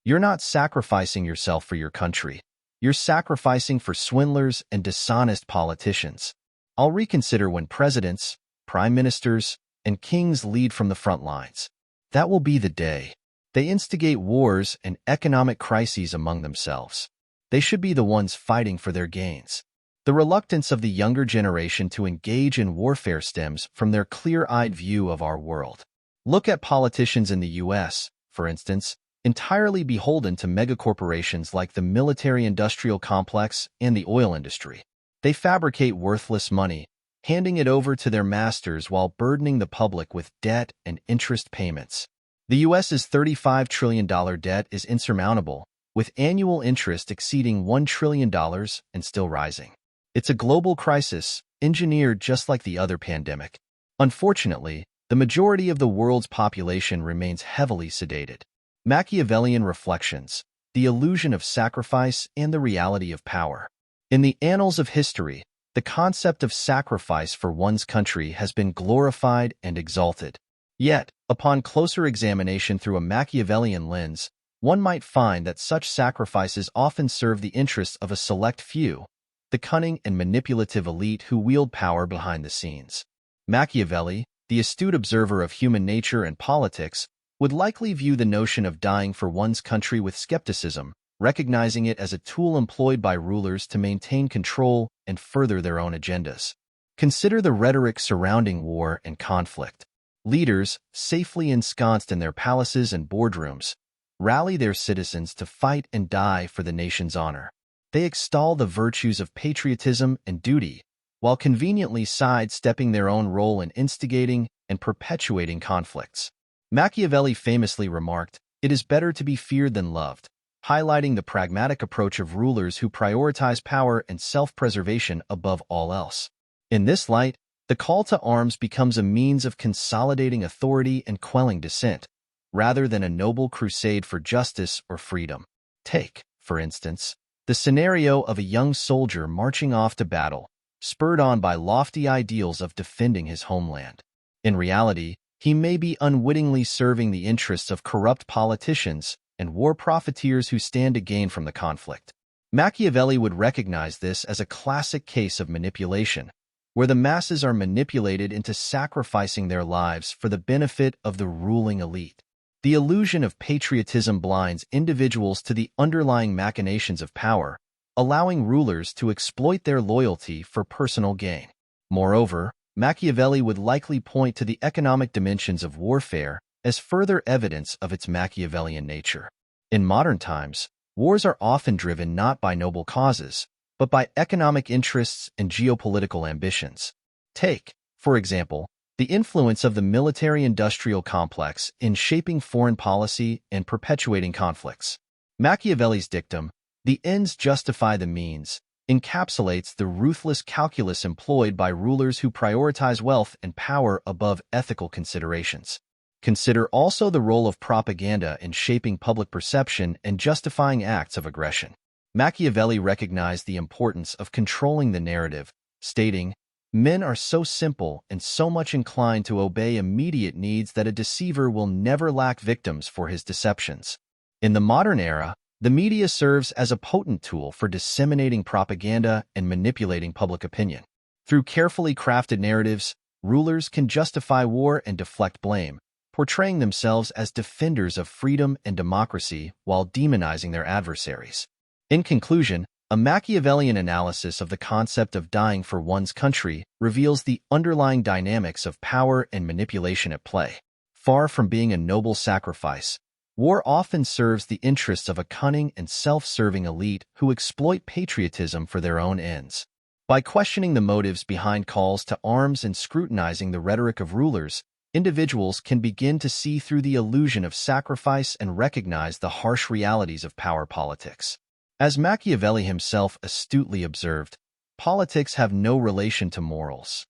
You're not sacrificing yourself for your country. You're sacrificing for swindlers and dishonest politicians. I'll reconsider when presidents, prime ministers, and kings lead from the front lines. That will be the day. They instigate wars and economic crises among themselves. They should be the ones fighting for their gains. The reluctance of the younger generation to engage in warfare stems from their clear-eyed view of our world. Look at politicians in the U.S., for instance, entirely beholden to megacorporations like the military-industrial complex and the oil industry. They fabricate worthless money, handing it over to their masters while burdening the public with debt and interest payments. The U.S.'s $35 trillion debt is insurmountable, with annual interest exceeding $1 trillion and still rising. It's a global crisis, engineered just like the other pandemic. Unfortunately, the majority of the world's population remains heavily sedated. Machiavellian Reflections, The Illusion of Sacrifice and the Reality of Power. In the annals of history, the concept of sacrifice for one's country has been glorified and exalted. Yet, upon closer examination through a Machiavellian lens, one might find that such sacrifices often serve the interests of a select few, the cunning and manipulative elite who wield power behind the scenes. Machiavelli, the astute observer of human nature and politics, would likely view the notion of dying for one's country with skepticism, recognizing it as a tool employed by rulers to maintain control and further their own agendas. Consider the rhetoric surrounding war and conflict. Leaders, safely ensconced in their palaces and boardrooms, rally their citizens to fight and die for the nation's honor. They extol the virtues of patriotism and duty, while conveniently sidestepping their own role in instigating and perpetuating conflicts. Machiavelli famously remarked, "It is better to be feared than loved," highlighting the pragmatic approach of rulers who prioritize power and self-preservation above all else. In this light, the call to arms becomes a means of consolidating authority and quelling dissent, rather than a noble crusade for justice or freedom. Take, for instance, the scenario of a young soldier marching off to battle, spurred on by lofty ideals of defending his homeland. In reality, he may be unwittingly serving the interests of corrupt politicians and war profiteers who stand to gain from the conflict. Machiavelli would recognize this as a classic case of manipulation, where the masses are manipulated into sacrificing their lives for the benefit of the ruling elite. The illusion of patriotism blinds individuals to the underlying machinations of power, allowing rulers to exploit their loyalty for personal gain. Moreover, Machiavelli would likely point to the economic dimensions of warfare as further evidence of its Machiavellian nature. In modern times, wars are often driven not by noble causes, but by economic interests and geopolitical ambitions. Take, for example, the influence of the military-industrial complex in shaping foreign policy and perpetuating conflicts. Machiavelli's dictum, "The ends justify the means," encapsulates the ruthless calculus employed by rulers who prioritize wealth and power above ethical considerations. Consider also the role of propaganda in shaping public perception and justifying acts of aggression. Machiavelli recognized the importance of controlling the narrative, stating, "Men are so simple and so much inclined to obey immediate needs that a deceiver will never lack victims for his deceptions." In the modern era, the media serves as a potent tool for disseminating propaganda and manipulating public opinion. Through carefully crafted narratives, rulers can justify war and deflect blame, portraying themselves as defenders of freedom and democracy while demonizing their adversaries. In conclusion, a Machiavellian analysis of the concept of dying for one's country reveals the underlying dynamics of power and manipulation at play. Far from being a noble sacrifice, war often serves the interests of a cunning and self-serving elite who exploit patriotism for their own ends. By questioning the motives behind calls to arms and scrutinizing the rhetoric of rulers, individuals can begin to see through the illusion of sacrifice and recognize the harsh realities of power politics. As Machiavelli himself astutely observed, politics have no relation to morals.